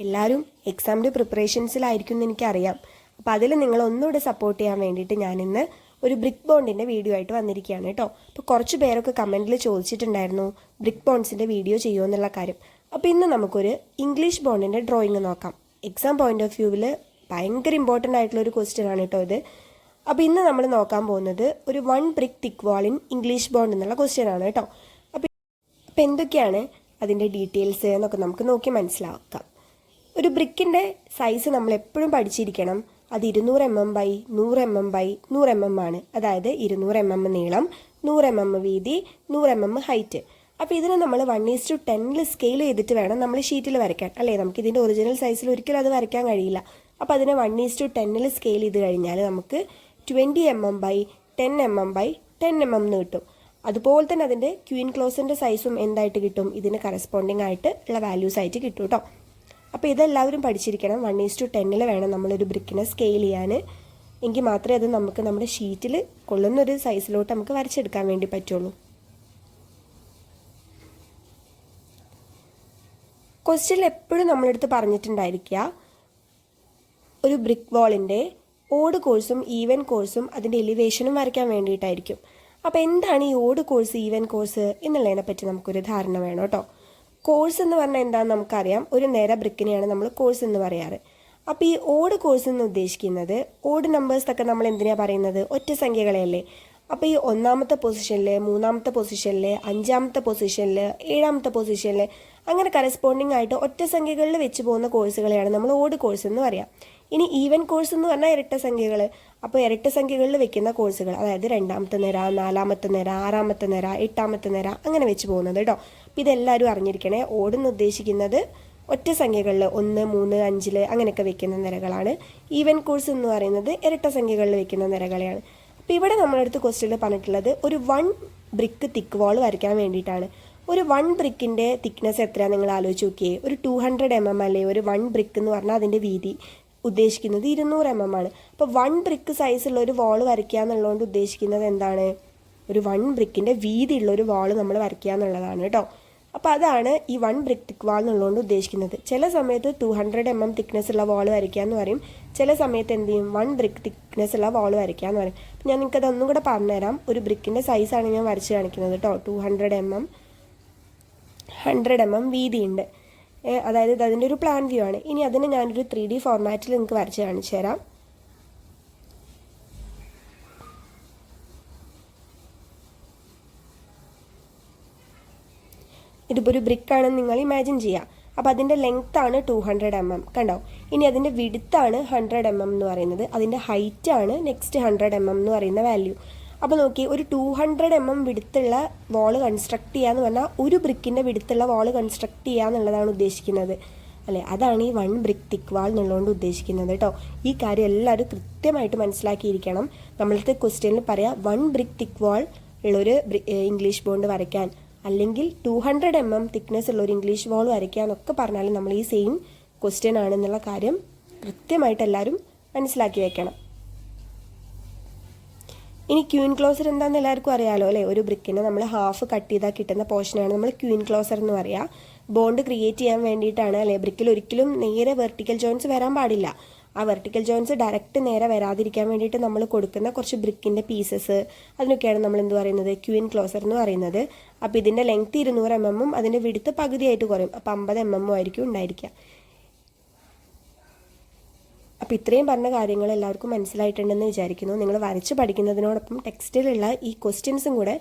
എല്ലാവരും എക്സാമിൻ്റെ പ്രിപ്പറേഷൻസിലായിരിക്കും എന്ന് എനിക്കറിയാം. അപ്പോൾ അതിൽ നിങ്ങൾ ഒന്നുകൂടെ സപ്പോർട്ട് ചെയ്യാൻ വേണ്ടിയിട്ട് ഞാനിന്ന് ഒരു ബ്രിക്ക് ബോണ്ടിൻ്റെ വീഡിയോ ആയിട്ട് വന്നിരിക്കുകയാണ് കേട്ടോ. അപ്പോൾ കുറച്ച് പേരൊക്കെ കമൻറ്റിൽ ചോദിച്ചിട്ടുണ്ടായിരുന്നു ബ്രിക്ക് ബോൺസിൻ്റെ വീഡിയോ ചെയ്യുമോ എന്നുള്ള കാര്യം. അപ്പോൾ ഇന്ന് നമുക്കൊരു ഇംഗ്ലീഷ് ബോണ്ടിൻ്റെ ഡ്രോയിങ് നോക്കാം. എക്സാം പോയിന്റ് ഓഫ് വ്യൂവിൽ ഭയങ്കര ഇമ്പോർട്ടൻ്റ് ആയിട്ടുള്ളൊരു ക്വസ്റ്റ്യൻ ആണ് കേട്ടോ ഇത്. അപ്പോൾ ഇന്ന് നമ്മൾ നോക്കാൻ പോകുന്നത് ഒരു 1 brick thick wall in English bond എന്നുള്ള ക്വസ്റ്റ്യൻ ആണ് കേട്ടോ. അപ്പോൾ എന്തൊക്കെയാണ് അതിൻ്റെ ഡീറ്റെയിൽസ് എന്നൊക്കെ നമുക്ക് നോക്കി മനസ്സിലാക്കാം. ഒരു ബ്രിക്കിൻ്റെ സൈസ് നമ്മൾ എപ്പോഴും പഠിച്ചിരിക്കണം. അത് 200 mm by 100 mm by 100 mm ആണ്. അതായത് 200 mm നീളം, 100 mm വീതി, 100 mm ഹൈറ്റ്. അപ്പോൾ ഇതിനെ നമ്മൾ 1:10 സ്കെയിൽ ചെയ്തിട്ട് വേണം നമ്മൾ ഷീറ്റിൽ വരയ്ക്കാൻ, അല്ലേ? നമുക്ക് ഇതിൻ്റെ ഒറിജിനൽ സൈസിൽ ഒരിക്കലും അത് വരയ്ക്കാൻ കഴിയില്ല. അപ്പോൾ അതിനെ 1:10 സ്കെയിൽ ചെയ്ത് കഴിഞ്ഞാൽ നമുക്ക് 20 mm by 10 mm by 10 mm എന്ന് കിട്ടും. അതുപോലെ തന്നെ അതിൻ്റെ ക്വീൻ ക്ലോസിൻ്റെ സൈസും എന്തായിട്ട് കിട്ടും? ഇതിന് കറസ്പോണ്ടിങ് ആയിട്ട് ഉള്ള വാല്യൂസ് ആയിട്ട് കിട്ടും കേട്ടോ. അപ്പോൾ ഇതെല്ലാവരും പഠിച്ചിരിക്കണം. 1:10 വേണം നമ്മളൊരു ബ്രിക്കിനെ സ്കെയിൽ ചെയ്യാൻ. എങ്കിൽ മാത്രമേ അത് നമുക്ക് നമ്മുടെ ഷീറ്റിൽ കൊള്ളുന്നൊരു സൈസിലോട്ട് നമുക്ക് വരച്ചെടുക്കാൻ വേണ്ടി പറ്റുള്ളൂ. ക്വസ്റ്റ്യനിൽ എപ്പോഴും നമ്മളെടുത്ത് പറഞ്ഞിട്ടുണ്ടായിരിക്കുക ഒരു ബ്രിക്ക് വാളിൻ്റെ ഓഡ് കോഴ്സും ഈവൻ കോഴ്സും അതിൻ്റെ എലിവേഷനും വരയ്ക്കാൻ വേണ്ടിയിട്ടായിരിക്കും. അപ്പോൾ എന്താണ് ഈ ഓഡ് കോഴ്സ്, ഈവൻ കോഴ്സ് എന്നുള്ളതിനെ പറ്റി നമുക്കൊരു ധാരണ വേണം കേട്ടോ. കോഴ്സ് എന്ന് പറഞ്ഞാൽ എന്താണെന്ന് നമുക്കറിയാം. ഒരു നേര ബ്രിക്കിനെയാണ് നമ്മൾ കോഴ്സ് എന്ന് പറയാറ്. അപ്പോൾ ഈ ഓഡ് കോഴ്സ് എന്ന് ഉദ്ദേശിക്കുന്നത് ഓഡ് നമ്പേഴ്സൊക്കെ നമ്മൾ എന്തിനാണ് പറയുന്നത്? ഒറ്റ സംഖ്യകളെയല്ലേ. അപ്പോൾ ഈ 1ാമത്തെ പൊസിഷനിൽ, 3ാമത്തെ പൊസിഷനിൽ, 5ാമത്തെ പൊസിഷനിൽ, 7ാമത്തെ പൊസിഷനിൽ അങ്ങനെ കറസ്പോണ്ടിങ് ആയിട്ട് ഒറ്റ സംഖ്യകളിൽ വെച്ച് പോകുന്ന കോഴ്സുകളെയാണ് നമ്മൾ ഓഡ് കോഴ്സ് എന്ന് പറയാം. ഇനി ഈവൻ കോഴ്സ് എന്ന് പറഞ്ഞാൽ ഇരട്ട സംഖ്യകൾ. അപ്പോൾ ഇരട്ട സംഖ്യകളിൽ വെക്കുന്ന കോഴ്സുകൾ, അതായത് 2ാമത്തെ നിര, 4ാമത്തെ നിര, 6ാമത്തെ നിര, 8ാമത്തെ നിര അങ്ങനെ വെച്ച് പോകുന്നത് കേട്ടോ. അപ്പോൾ ഇതെല്ലാവരും അറിഞ്ഞിരിക്കണേ. ഓടെന്ന് ഉദ്ദേശിക്കുന്നത് ഒറ്റ സംഖ്യകളിൽ 1, 3, 5 അങ്ങനെയൊക്കെ വെക്കുന്ന നിരകളാണ്. ഈവൻ കോഴ്സ് എന്ന് പറയുന്നത് ഇരട്ട സംഖ്യകളിൽ വെക്കുന്ന നിരകളെയാണ്. അപ്പോൾ ഇവിടെ നമ്മളടുത്ത് ക്വസ്റ്റ്യനിൽ പറഞ്ഞിട്ടുള്ളത് ഒരു 1 ബ്രിക്ക് തിക്ക് വാൾ വരയ്ക്കാൻ വേണ്ടിയിട്ടാണ്. ഒരു 1 ബ്രിക്കിൻ്റെ തിക്നെസ് എത്രയാണ് നിങ്ങൾ ആലോചിച്ച് നോക്കിയേ. ഒരു 200 mm അല്ലേ ഒരു 1 ബ്രിക്ക് എന്ന് പറഞ്ഞാൽ അതിൻ്റെ വീതി ഉദ്ദേശിക്കുന്നത് 200 mm ആണ്. അപ്പോൾ 1 ബ്രിക്ക് സൈസുള്ള ഒരു വാൾ വരയ്ക്കുക എന്നുള്ളതുകൊണ്ട് ഉദ്ദേശിക്കുന്നത് എന്താണ്? ഒരു 1 ബ്രിക്കിൻ്റെ വീതിയുള്ള ഒരു വാൾ നമ്മൾ വരയ്ക്കുക എന്നുള്ളതാണ് കേട്ടോ. അപ്പോൾ അതാണ് ഈ 1 ബ്രിക്ക് തിക്ക് വാൾ എന്നുള്ളതുകൊണ്ട് ഉദ്ദേശിക്കുന്നത്. ചില സമയത്ത് 200 mm തിക്നെസ് ഉള്ള വാൾ വരയ്ക്കുക എന്ന് പറയും. ചില സമയത്ത് എന്ത് ചെയ്യും? 1 ബ്രിക്ക് തിക്നെസ് ഉള്ള വാൾ വരയ്ക്കുക എന്ന് പറയും. അപ്പോൾ ഞാൻ നിങ്ങൾക്ക് അതൊന്നും കൂടെ പറഞ്ഞുതരാം. ഒരു ബ്രിക്കിൻ്റെ സൈസാണ് ഞാൻ വരച്ച് കാണിക്കുന്നത് കേട്ടോ. 200 mm 100 mm വീതിയുണ്ട്. അതായത് അതിൻ്റെ ഒരു പ്ലാൻ വ്യൂ ആണ്. ഇനി അതിന് ഞാനൊരു 3D ഫോർമാറ്റിൽ നിങ്ങൾക്ക് വരച്ച് കാണിച്ചു തരാം. ഇതിപ്പോൾ ഒരു ബ്രിക്കാണെന്ന് നിങ്ങൾ ഇമാജിൻ ചെയ്യുക. അപ്പോൾ അതിൻ്റെ ലെങ്ത്താണ് 200 mm കണ്ടോ. ഇനി അതിൻ്റെ വിഡ്ത്താണ് 100 mm എന്ന് പറയുന്നത്. അതിൻ്റെ ഹൈറ്റാണ് നെക്സ്റ്റ് 100 mm എന്ന് പറയുന്ന വാല്യൂ. അപ്പോൾ നോക്കി, ഒരു 200 mm വിടുത്തുള്ള വാൾ കൺസ്ട്രക്ട് ചെയ്യുക എന്ന് പറഞ്ഞാൽ ഒരു ബ്രിക്കിൻ്റെ വിടുത്തുള്ള വാൾ കൺസ്ട്രക്ട് ചെയ്യുക എന്നുള്ളതാണ് ഉദ്ദേശിക്കുന്നത്, അല്ലേ? അതാണ് ഈ 1 ബ്രിക്ക് തിക്ക് വാൾ എന്നുള്ളതുകൊണ്ട് ഉദ്ദേശിക്കുന്നത് കേട്ടോ. ഈ കാര്യം എല്ലാവരും കൃത്യമായിട്ട് മനസ്സിലാക്കിയിരിക്കണം. നമ്മളത്തെ ക്വസ്റ്റ്യനിൽ പറയാം 1 ബ്രിക്ക് തിക്ക് വാൾ ഉള്ളൊരു ഇംഗ്ലീഷ് ബോണ്ട് വരയ്ക്കാൻ, അല്ലെങ്കിൽ 200 mm തിക്നെസ് ഉള്ള ഒരു ഇംഗ്ലീഷ് വാൾ വരയ്ക്കുക എന്നൊക്കെ പറഞ്ഞാലും നമ്മൾ ഈ സെയിം ക്വസ്റ്റ്യൻ ആണെന്നുള്ള കാര്യം കൃത്യമായിട്ട് എല്ലാവരും മനസ്സിലാക്കി വെക്കണം. ഇനി ക്വീൻ ക്ലോസർ എന്താണെന്ന് എല്ലാവർക്കും അറിയാമല്ലോ, അല്ലേ? ഒരു ബ്രിക്കിനെ നമ്മൾ ഹാഫ് കട്ട് ചെയ്താൽ കിട്ടുന്ന പോർഷനാണ് നമ്മൾ ക്വീൻ ക്ലോസർ എന്ന് പറയുക. ബോണ്ട് ക്രിയേറ്റ് ചെയ്യാൻ വേണ്ടിയിട്ടാണ്, അല്ലേ? ബ്രിക്കിൽ ഒരിക്കലും നേരെ വെർട്ടിക്കൽ ജോയിൻസ് വരാൻ പാടില്ല. ആ വെർട്ടിക്കൽ ജോയിൻസ് ഡയറക്റ്റ് നേരെ വരാതിരിക്കാൻ വേണ്ടിയിട്ട് നമ്മൾ കൊടുക്കുന്ന കുറച്ച് ബ്രിക്കിൻ്റെ പീസസ്, അതിനൊക്കെയാണ് നമ്മൾ എന്ത് പറയുന്നത്? ക്വീൻ ക്ലോസർ എന്ന് പറയുന്നത്. അപ്പോൾ ഇതിൻ്റെ ലെങ്ത് 200 mm അതിൻ്റെ വിടുത്ത് പകുതിയായിട്ട് കുറയും. അപ്പോൾ 50 mm ആയിരിക്കും ഉണ്ടായിരിക്കുക. അപ്പോൾ ഇത്രയും പറഞ്ഞ കാര്യങ്ങൾ എല്ലാവർക്കും മനസ്സിലായിട്ടുണ്ടെന്ന് വിചാരിക്കുന്നു. നിങ്ങൾ വരച്ച് പഠിക്കുന്നതിനോടൊപ്പം ടെക്സ്റ്റിലുള്ള ഈ ക്വസ്റ്റ്യൻസും കൂടെ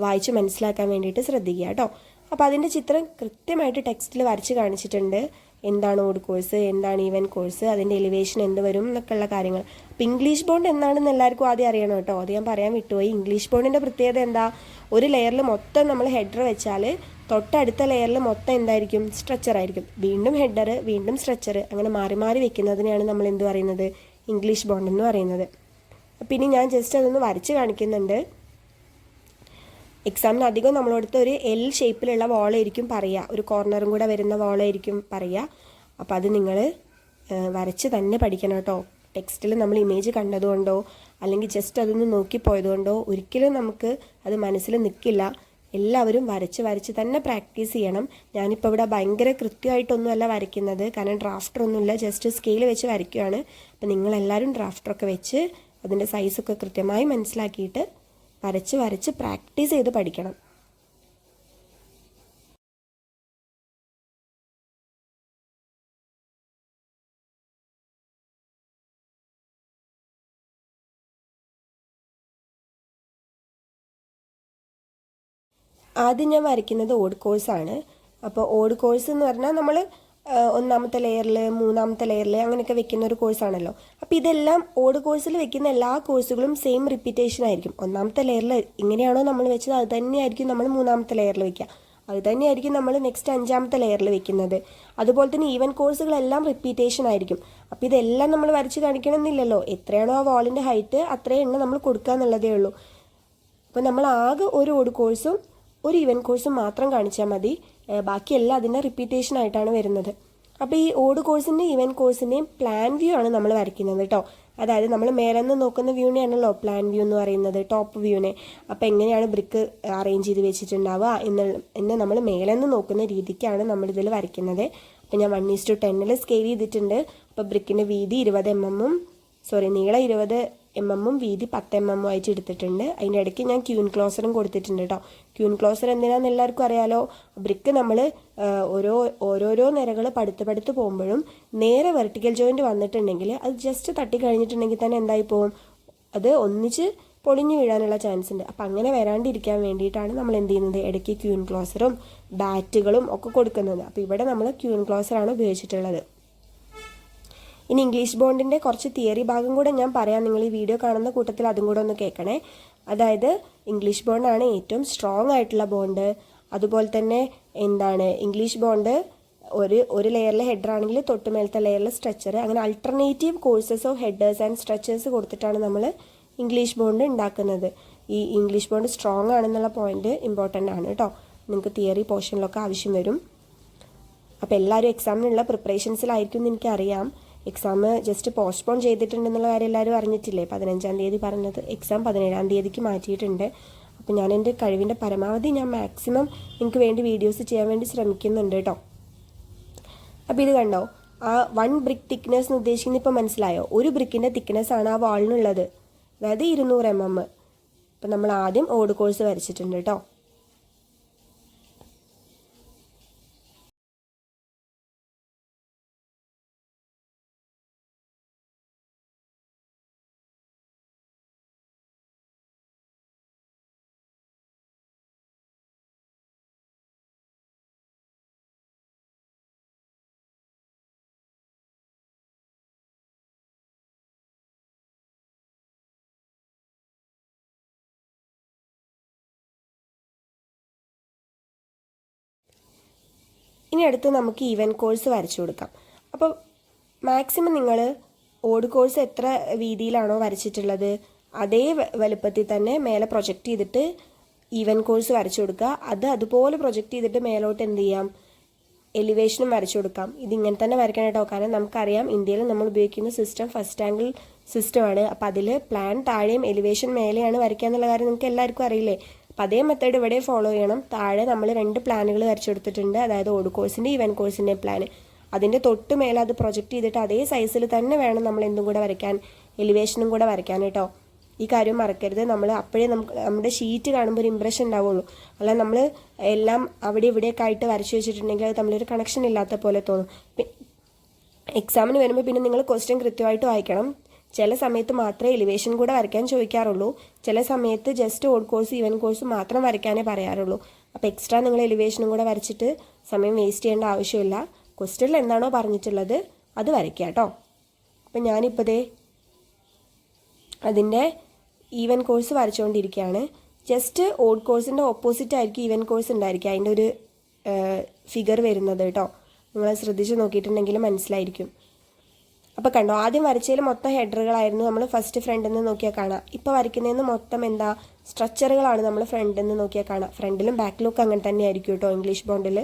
വായിച്ച് മനസ്സിലാക്കാൻ വേണ്ടിയിട്ട് ശ്രദ്ധിക്കുക കേട്ടോ. അപ്പോൾ അതിൻ്റെ ചിത്രം കൃത്യമായിട്ട് ടെക്സ്റ്റിൽ വരച്ച് കാണിച്ചിട്ടുണ്ട്. എന്താണ് ഓഡ് കോഴ്സ്, എന്താണ് ഈവൻ കോഴ്സ്, അതിൻ്റെ എലിവേഷൻ എന്ത് വരും എന്നൊക്കെയുള്ള കാര്യങ്ങൾ. അപ്പോൾ ഇംഗ്ലീഷ് ബോണ്ട് എന്താണെന്ന് എല്ലാവർക്കും ആദ്യം അറിയണം കേട്ടോ. അത് ഞാൻ പറയാൻ വിട്ടുപോയി. ഇംഗ്ലീഷ് ബോണ്ടിൻ്റെ പ്രത്യേകത എന്താ? ഒരു ലെയറിൽ മൊത്തം നമ്മൾ ഹെഡർ വെച്ചാൽ തൊട്ടടുത്ത ലെയറിൽ മൊത്തം എന്തായിരിക്കും? സ്ട്രക്ചർ ആയിരിക്കും. വീണ്ടും ഹെഡർ, വീണ്ടും സ്ട്രക്ചർ, അങ്ങനെ മാറി മാറി വെക്കുന്നതിനെയാണ് നമ്മൾ എന്ത് പറയുന്നത്? ഇംഗ്ലീഷ് ബോണ്ട് എന്ന് പറയുന്നത്. പിന്നെ ഞാൻ ജസ്റ്റ് അതൊന്ന് വരച്ച് കാണിക്കുന്നുണ്ട്. എക്സാമിന് അധികം നമ്മളടുത്ത് ഒരു എൽ ഷേപ്പിലുള്ള വാളായിരിക്കും പറയുക, ഒരു കോർണറും കൂടെ വരുന്ന വാളായിരിക്കും പറയുക. അപ്പോൾ അത് നിങ്ങൾ വരച്ച് തന്നെ പഠിക്കണം കേട്ടോ. ടെക്സ്റ്റിൽ നമ്മൾ ഇമേജ് കണ്ടതുകൊണ്ടോ അല്ലെങ്കിൽ ജസ്റ്റ് അതൊന്ന് നോക്കിപ്പോയതുകൊണ്ടോ ഒരിക്കലും നമുക്ക് അത് മനസ്സിൽ നിൽക്കില്ല. എല്ലാവരും വരച്ച് വരച്ച് തന്നെ പ്രാക്ടീസ് ചെയ്യണം. ഞാനിപ്പോൾ ഇവിടെ ഭയങ്കര കൃത്യമായിട്ടൊന്നുമല്ല വരയ്ക്കുന്നത്, കാരണം ഡ്രാഫ്റ്ററൊന്നുമില്ല, ജസ്റ്റ് സ്കെയിൽ വെച്ച് വരയ്ക്കുകയാണ്. അപ്പം നിങ്ങളെല്ലാവരും ഡ്രാഫ്റ്ററൊക്കെ വെച്ച് അതിൻ്റെ സൈസൊക്കെ കൃത്യമായി മനസ്സിലാക്കിയിട്ട് വരച്ച് വരച്ച് പ്രാക്ടീസ് ചെയ്ത് പഠിക്കണം. ആദ്യം ഞാൻ വരയ്ക്കുന്നത് ഓഡ് കോഴ്സാണ്. അപ്പോൾ ഓഡ് കോഴ്സ് എന്ന് പറഞ്ഞാൽ നമ്മൾ ഒന്നാമത്തെ ലെയറിൽ, മൂന്നാമത്തെ ലെയറിൽ അങ്ങനെയൊക്കെ വെക്കുന്ന ഒരു കോഴ്സാണല്ലോ. അപ്പോൾ ഇതെല്ലാം ഓഡ് കോഴ്സിൽ വെക്കുന്ന എല്ലാ കോഴ്സുകളും സെയിം റിപ്പീറ്റേഷൻ ആയിരിക്കും. ഒന്നാമത്തെ ലെയറിൽ ഇങ്ങനെയാണോ നമ്മൾ വെച്ചത് അത് തന്നെയായിരിക്കും നമ്മൾ മൂന്നാമത്തെ ലെയറിൽ വെക്കുക, അത് തന്നെയായിരിക്കും നമ്മൾ നെക്സ്റ്റ് അഞ്ചാമത്തെ ലെയറിൽ വെക്കുന്നത്. അതുപോലെ തന്നെ ഈവൻ കോഴ്സുകളെല്ലാം റിപ്പീറ്റേഷൻ ആയിരിക്കും. അപ്പോൾ ഇതെല്ലാം നമ്മൾ വരച്ച് കാണിക്കണമെന്നില്ലല്ലോ, എത്രയാണോ ആ വാളിൻ്റെ ഹൈറ്റ് അത്രയും എണ്ണം നമ്മൾ കൊടുക്കുക എന്നുള്ളതേ ഉള്ളൂ. അപ്പോൾ നമ്മൾ ആകെ ഒരു ഓഡ് കോഴ്സും ഒരു ഈവൻ കോഴ്സും മാത്രം കാണിച്ചാൽ മതി, ബാക്കിയെല്ലാം അതിൻ്റെ റിപ്പീറ്റേഷൻ ആയിട്ടാണ് വരുന്നത്. അപ്പോൾ ഈ ഓഡ് കോഴ്സിൻ്റെയും ഈവൻ കോഴ്സിൻ്റെയും പ്ലാൻ വ്യൂ ആണ് നമ്മൾ വരയ്ക്കുന്നത് കേട്ടോ. അതായത് നമ്മൾ മേലെ നിന്ന് നോക്കുന്ന വ്യൂവിനെയാണല്ലോ പ്ലാൻ വ്യൂ എന്ന് പറയുന്നത്, ടോപ്പ് വ്യൂവിനെ. അപ്പോൾ എങ്ങനെയാണ് ബ്രിക്ക് അറേഞ്ച് ചെയ്ത് വെച്ചിട്ടുണ്ടാവുക എന്ന് നമ്മൾ മേലെ നിന്ന് നോക്കുന്ന രീതിക്കാണ് നമ്മളിതിൽ വരയ്ക്കുന്നത്. അപ്പോൾ ഞാൻ 1:10 സ്കെയിൽ ചെയ്തിട്ടുണ്ട്. അപ്പോൾ ബ്രിക്കിൻ്റെ വീതി 20 mm നീളം 20 mm വീതി 10 mm ആയിട്ട് എടുത്തിട്ടുണ്ട്. അതിൻ്റെ ഇടയ്ക്ക് ഞാൻ ക്യൂൻ ക്ലോസറും കൊടുത്തിട്ടുണ്ട് കേട്ടോ. ക്യൂൻ ക്ലോസർ എന്തിനാണെന്ന് എല്ലാവർക്കും അറിയാലോ. ബ്രിക്ക് നമ്മൾ ഓരോരോ നിരകൾ പടുത്ത് പോകുമ്പോഴും നേരെ വെർട്ടിക്കൽ ജോയിൻറ്റ് വന്നിട്ടുണ്ടെങ്കിൽ അത് ജസ്റ്റ് തട്ടി കഴിഞ്ഞിട്ടുണ്ടെങ്കിൽ തന്നെ എന്തായി പോകും, അത് ഒന്നിച്ച് പൊളിഞ്ഞു വീഴാനുള്ള ചാൻസ് ഉണ്ട്. അപ്പം അങ്ങനെ വരാണ്ടിരിക്കാൻ വേണ്ടിയിട്ടാണ് നമ്മൾ എന്ത് ചെയ്യുന്നത്, ഇടയ്ക്ക് ക്യൂൻ ക്ലോസറും ബാറ്റുകളും ഒക്കെ കൊടുക്കുന്നത്. അപ്പോൾ ഇവിടെ നമ്മൾ ക്യൂൻ ക്ലോസറാണ് ഉപയോഗിച്ചിട്ടുള്ളത്. ഇനി ഇംഗ്ലീഷ് ബോണ്ടിൻ്റെ കുറച്ച് തിയറി ഭാഗം കൂടെ ഞാൻ പറയാം, നിങ്ങൾ ഈ വീഡിയോ കാണുന്ന കൂട്ടത്തിൽ അതും കൂടെ ഒന്ന് കേൾക്കണേ. അതായത് ഇംഗ്ലീഷ് ബോണ്ടാണ് ഏറ്റവും സ്ട്രോങ് ആയിട്ടുള്ള ബോണ്ട്. അതുപോലെ തന്നെ ഇംഗ്ലീഷ് ബോണ്ട് ഒരു ലെയറിൽ ഹെഡർ ആണെങ്കിൽ തൊട്ടുമേലത്തെ ലെയറിൽ സ്ട്രെച്ചർ, അങ്ങനെ alternative courses of headers and stretchers കൊടുത്തിട്ടാണ് നമ്മൾ ഇംഗ്ലീഷ് ബോണ്ട് ഉണ്ടാക്കുന്നത്. ഈ ഇംഗ്ലീഷ് ബോണ്ട് സ്ട്രോങ് ആണെന്നുള്ള പോയിന്റ് ഇമ്പോർട്ടൻ്റ് ആണ് കേട്ടോ, നിങ്ങൾക്ക് തിയറി പോർഷനിലൊക്കെ ആവശ്യം വരും. അപ്പോൾ എല്ലാവരും എക്സാമിനുള്ള പ്രിപ്പറേഷൻസിലായിരിക്കും എന്ന് എനിക്കറിയാം. എക്സാം ജസ്റ്റ് പോസ്റ്റ്പോൺ ചെയ്തിട്ടുണ്ടെന്നുള്ള കാര്യം എല്ലാവരും അറിഞ്ഞിട്ടില്ലേ. 15-ാം തീയതി പറഞ്ഞത് എക്സാം 17-ാം തീയതിക്ക് മാറ്റിയിട്ടുണ്ട്. അപ്പോൾ ഞാൻ എൻ്റെ കഴിവിൻ്റെ പരമാവധി ഞാൻ മാക്സിമം നിങ്ങൾക്ക് വേണ്ടി വീഡിയോസ് ചെയ്യാൻ വേണ്ടി ശ്രമിക്കുന്നുണ്ട് കേട്ടോ. അപ്പോൾ ഇത് കണ്ടോ, ആ 1 ബ്രിക്ക് തിക്നെസ് എന്ന് ഉദ്ദേശിക്കുന്നത് ഇപ്പോൾ മനസ്സിലായോ? ഒരു ബ്രിക്കിൻ്റെ തിക്നെസ് ആണ് ആ വാളിനുള്ളത്, അതായത് 200 mm. അപ്പോൾ നമ്മൾ ആദ്യം ഓഡ് കോഴ്സ് വരച്ചിട്ടുണ്ട് കേട്ടോ. ഇനി അടുത്ത് നമുക്ക് ഈവൻ കോഴ്സ് വരച്ചു കൊടുക്കാം. അപ്പോൾ മാക്സിമം നിങ്ങൾ ഓഡ് കോഴ്സ് എത്ര വീതിയിലാണോ വരച്ചിട്ടുള്ളത് അതേ വലുപ്പത്തിൽ തന്നെ മേലെ പ്രൊജക്റ്റ് ചെയ്തിട്ട് ഈവൻ കോഴ്സ് വരച്ചു കൊടുക്കുക. അതുപോലെ പ്രൊജക്റ്റ് ചെയ്തിട്ട് മേലോട്ട് എന്ത് ചെയ്യാം, എലിവേഷനും വരച്ചു കൊടുക്കാം. ഇതിങ്ങനെ തന്നെ വരയ്ക്കണം കേട്ടോ, കാരണം നമുക്കറിയാം ഇന്ത്യയിൽ നമ്മൾ ഉപയോഗിക്കുന്ന സിസ്റ്റം ഫസ്റ്റ് ആംഗിൾ സിസ്റ്റമാണ്. അപ്പോൾ അതിൽ പ്ലാൻ താഴെയും എലിവേഷൻ മേലെയാണ് വരയ്ക്കുക എന്നുള്ള കാര്യം നിങ്ങൾക്ക് എല്ലാവർക്കും അറിയില്ലേ. അപ്പോൾ അതേ മെത്തേഡ് ഇവിടെ ഫോളോ ചെയ്യണം. താഴെ നമ്മൾ 2 പ്ലാനുകൾ വരച്ചു കൊടുത്തിട്ടുണ്ട്, അതായത് ഓഡ് കോഴ്സിൻ്റെ ഈവൻ കോഴ്സിൻ്റെ പ്ലാൻ. അതിൻ്റെ തൊട്ട് മേലെ അത് പ്രൊജക്റ്റ് ചെയ്തിട്ട് അതേ സൈസിൽ തന്നെ വേണം നമ്മൾ എന്തും കൂടെ വരയ്ക്കാൻ, എലിവേഷനും കൂടെ വരയ്ക്കാൻ കേട്ടോ. ഈ കാര്യം മറക്കരുത്. നമ്മൾ അപ്പോഴേ നമ്മുടെ ഷീറ്റ് കാണുമ്പോൾ ഒരു ഇമ്പ്രഷൻ ഉണ്ടാവുള്ളൂ. അല്ല നമ്മൾ എല്ലാം അവിടെ ഇവിടെയൊക്കെ ആയിട്ട് വരച്ചു വെച്ചിട്ടുണ്ടെങ്കിൽ അത് തമ്മിലൊരു കണക്ഷൻ ഇല്ലാത്ത പോലെ തോന്നും. എക്സാമിന് വരുമ്പോൾ പിന്നെ നിങ്ങൾ ക്വസ്റ്റ്യൻ കൃത്യമായിട്ട് വായിക്കണം. ചില സമയത്ത് മാത്രമേ എലിവേഷൻ കൂടെ വരയ്ക്കാൻ ചോദിക്കാറുള്ളൂ, ചില സമയത്ത് just odd course even course മാത്രം വരയ്ക്കാനേ പറയാറുള്ളൂ. അപ്പോൾ എക്സ്ട്രാ നിങ്ങൾ എലിവേഷനും കൂടെ വരച്ചിട്ട് സമയം വേസ്റ്റ് ചെയ്യേണ്ട ആവശ്യമില്ല. ക്വസ്റ്റ്യനിൽ എന്താണോ പറഞ്ഞിട്ടുള്ളത് അത് വരയ്ക്കുക കേട്ടോ. അപ്പം ഞാനിപ്പോൾ അതിൻ്റെ ഈവൻ കോഴ്സ് വരച്ചുകൊണ്ടിരിക്കുകയാണ്. ജസ്റ്റ് ഓഡ് കോഴ്സിൻ്റെ ഓപ്പോസിറ്റ് ആയിരിക്കും ഈവൻ കോഴ്സ് ഉണ്ടായിരിക്കുക, അതിൻ്റെ ഒരു ഫിഗർ വരുന്നത് കേട്ടോ. നിങ്ങൾ ശ്രദ്ധിച്ച് നോക്കിയിട്ടുണ്ടെങ്കിൽ മനസ്സിലായിരിക്കും. അപ്പോൾ കണ്ടോ, ആദ്യം വരച്ചതിൽ മൊത്തം ഹെഡറുകളായിരുന്നു, നമ്മൾ ഫസ്റ്റ് ഫ്രണ്ടിൽ നിന്ന് നോക്കിയാൽ കാണാം. ഇപ്പോൾ വരയ്ക്കുന്നതിന് മൊത്തം സ്ട്രക്ചറുകളാണ് നമ്മൾ ഫ്രണ്ടിൽ നിന്ന് നോക്കിയാൽ കാണാം. ഫ്രണ്ടിലും ബാക്കിലും ഒക്കെ അങ്ങനെ തന്നെ ആയിരിക്കും കേട്ടോ ഇംഗ്ലീഷ് ബോണ്ടിൽ.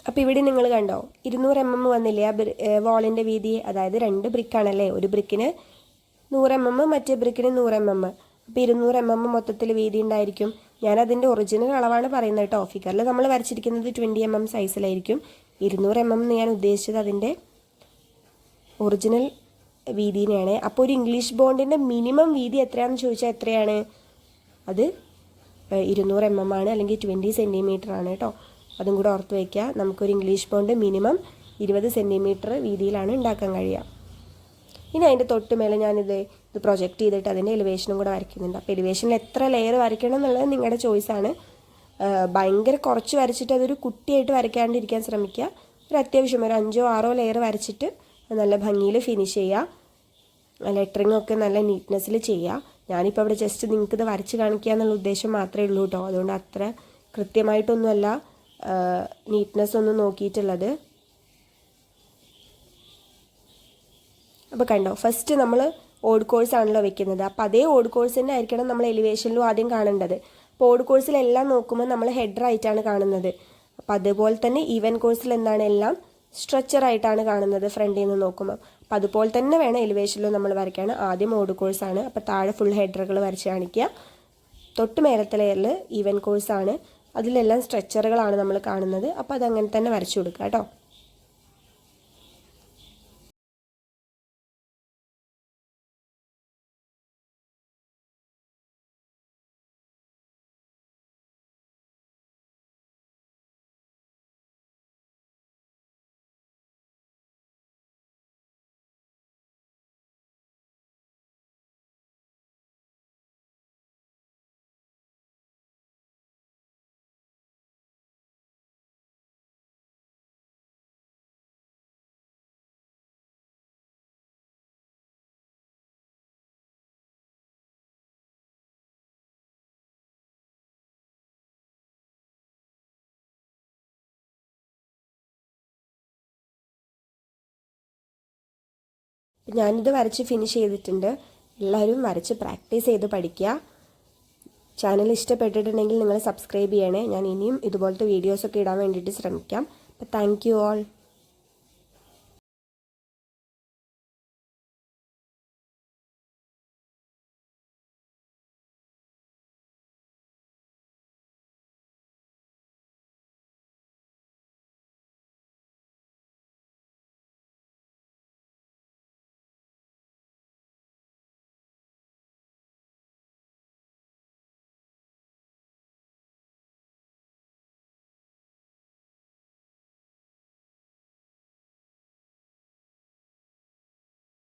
അപ്പോൾ ഇവിടെ നിങ്ങൾ കണ്ടോ 200 mm വന്നില്ലേ ആ വാളിൻ്റെ വീതി. അതായത് 2 ബ്രിക്കാണല്ലേ, ഒരു ബ്രിക്കിന് 100 mm, മറ്റേ ബ്രിക്കിന് 100 mm. അപ്പോൾ 200 mm മൊത്തത്തിൽ വീതി ഉണ്ടായിരിക്കും. ഞാനതിൻ്റെ ഒറിജിനൽ അളവാണ് പറയുന്നത് കേട്ടോ. ഫിഗറിൽ നമ്മൾ വരച്ചിരിക്കുന്നത് 20 mm സൈസിലായിരിക്കും. 200 mm എന്ന് ഞാൻ ഉദ്ദേശിച്ചത് അതിൻ്റെ ഒറിജിനൽ വീതിനെയാണ്. അപ്പോൾ ഒരു ഇംഗ്ലീഷ് ബോണ്ടിൻ്റെ മിനിമം വീതി എത്രയാണെന്ന് ചോദിച്ചാൽ എത്രയാണ്? അത് 200 mm ആണ്, അല്ലെങ്കിൽ 20 cm ആണ് കേട്ടോ. അതും കൂടെ ഓർത്ത് വയ്ക്കുക. നമുക്കൊരു ഇംഗ്ലീഷ് ബോണ്ട് മിനിമം 20 cm വീതിയിലാണ് ഉണ്ടാക്കാൻ കഴിയുക. ഇനി അതിൻ്റെ തൊട്ട് മേലെ ഞാനിത് പ്രൊജക്റ്റ് ചെയ്തിട്ട് അതിൻ്റെ എലിവേഷനും കൂടെ വരയ്ക്കുന്നുണ്ട്. അപ്പോൾ എലിവേഷനിൽ എത്ര ലെയർ വരയ്ക്കണം എന്നുള്ളത് നിങ്ങളുടെ ചോയ്സാണ്. ഭയങ്കര കുറച്ച് വരച്ചിട്ട് അതൊരു കുട്ടിയായിട്ട് വരയ്ക്കാണ്ടിരിക്കാൻ ശ്രമിക്കുക. ഒരു അത്യാവശ്യം ഒരു 5-6 ലെയർ വരച്ചിട്ട് നല്ല ഭംഗിയിൽ ഫിനിഷ് ചെയ്യുക. ലെറ്ററിങ്ങൊക്കെ നല്ല നീറ്റ്നെസ്സിൽ ചെയ്യുക. ഞാനിപ്പോൾ അവിടെ ജസ്റ്റ് നിങ്ങൾക്കിത് വരച്ച് കാണിക്കുക എന്നുള്ള ഉദ്ദേശം മാത്രമേ ഉള്ളൂ കേട്ടോ. അതുകൊണ്ട് അത്ര കൃത്യമായിട്ടൊന്നുമല്ല നീറ്റ്നെസ് ഒന്നും നോക്കിയിട്ടുള്ളത്. അപ്പോൾ കണ്ടോ, ഫസ്റ്റ് നമ്മൾ ഓഡ് കോഴ്സ് ആണല്ലോ വെക്കുന്നത്. അപ്പോൾ അതേ ഓഡ് കോഴ്സ് തന്നെ ആയിരിക്കണം നമ്മൾ എലിവേഷനിലും ആദ്യം കാണേണ്ടത്. അപ്പോൾ ഓഡ് കോഴ്സിലെല്ലാം നോക്കുമ്പോൾ നമ്മൾ ഹെഡർ ആയിട്ടാണ് കാണുന്നത്. അപ്പോൾ അതുപോലെ തന്നെ ഈവൻ കോഴ്സിൽ എന്താണ്, എല്ലാം സ്ട്രക്ചർ ആയിട്ടാണ് കാണുന്നത് ഫ്രണ്ടിൽ നിന്ന് നോക്കുമ്പോൾ. അപ്പോൾ അതുപോലെ തന്നെ വേണം എലിവേഷനിലും നമ്മൾ വരയ്ക്കാൻ. ആദ്യം ഓഡ് കോഴ്സാണ്. അപ്പോൾ താഴെ ഫുൾ ഹെഡറുകൾ വരച്ച് കാണിക്കുക. തൊട്ട് മേലത്തെ ലെയറിൽ ഈവൻ കോഴ്സാണ്, അതിലെല്ലാം സ്ട്രക്ചറുകളാണ് നമ്മൾ കാണുന്നത്. അപ്പോൾ അതങ്ങനെ തന്നെ വരച്ചു കൊടുക്കുക കേട്ടോ. ഞാനിത് വരച്ച് ഫിനിഷ് ചെയ്തിട്ടുണ്ട്. എല്ലാവരും വരച്ച് പ്രാക്ടീസ് ചെയ്ത് പഠിക്കുക. ചാനൽ ഇഷ്ടപ്പെട്ടിട്ടുണ്ടെങ്കിൽ നിങ്ങൾ സബ്സ്ക്രൈബ് ചെയ്യണേ. ഞാൻ ഇനിയും ഇതുപോലത്തെ വീഡിയോസൊക്കെ ഇടാൻ വേണ്ടിയിട്ട് ശ്രമിക്കാം. അപ്പോൾ താങ്ക് യു ഓൾ.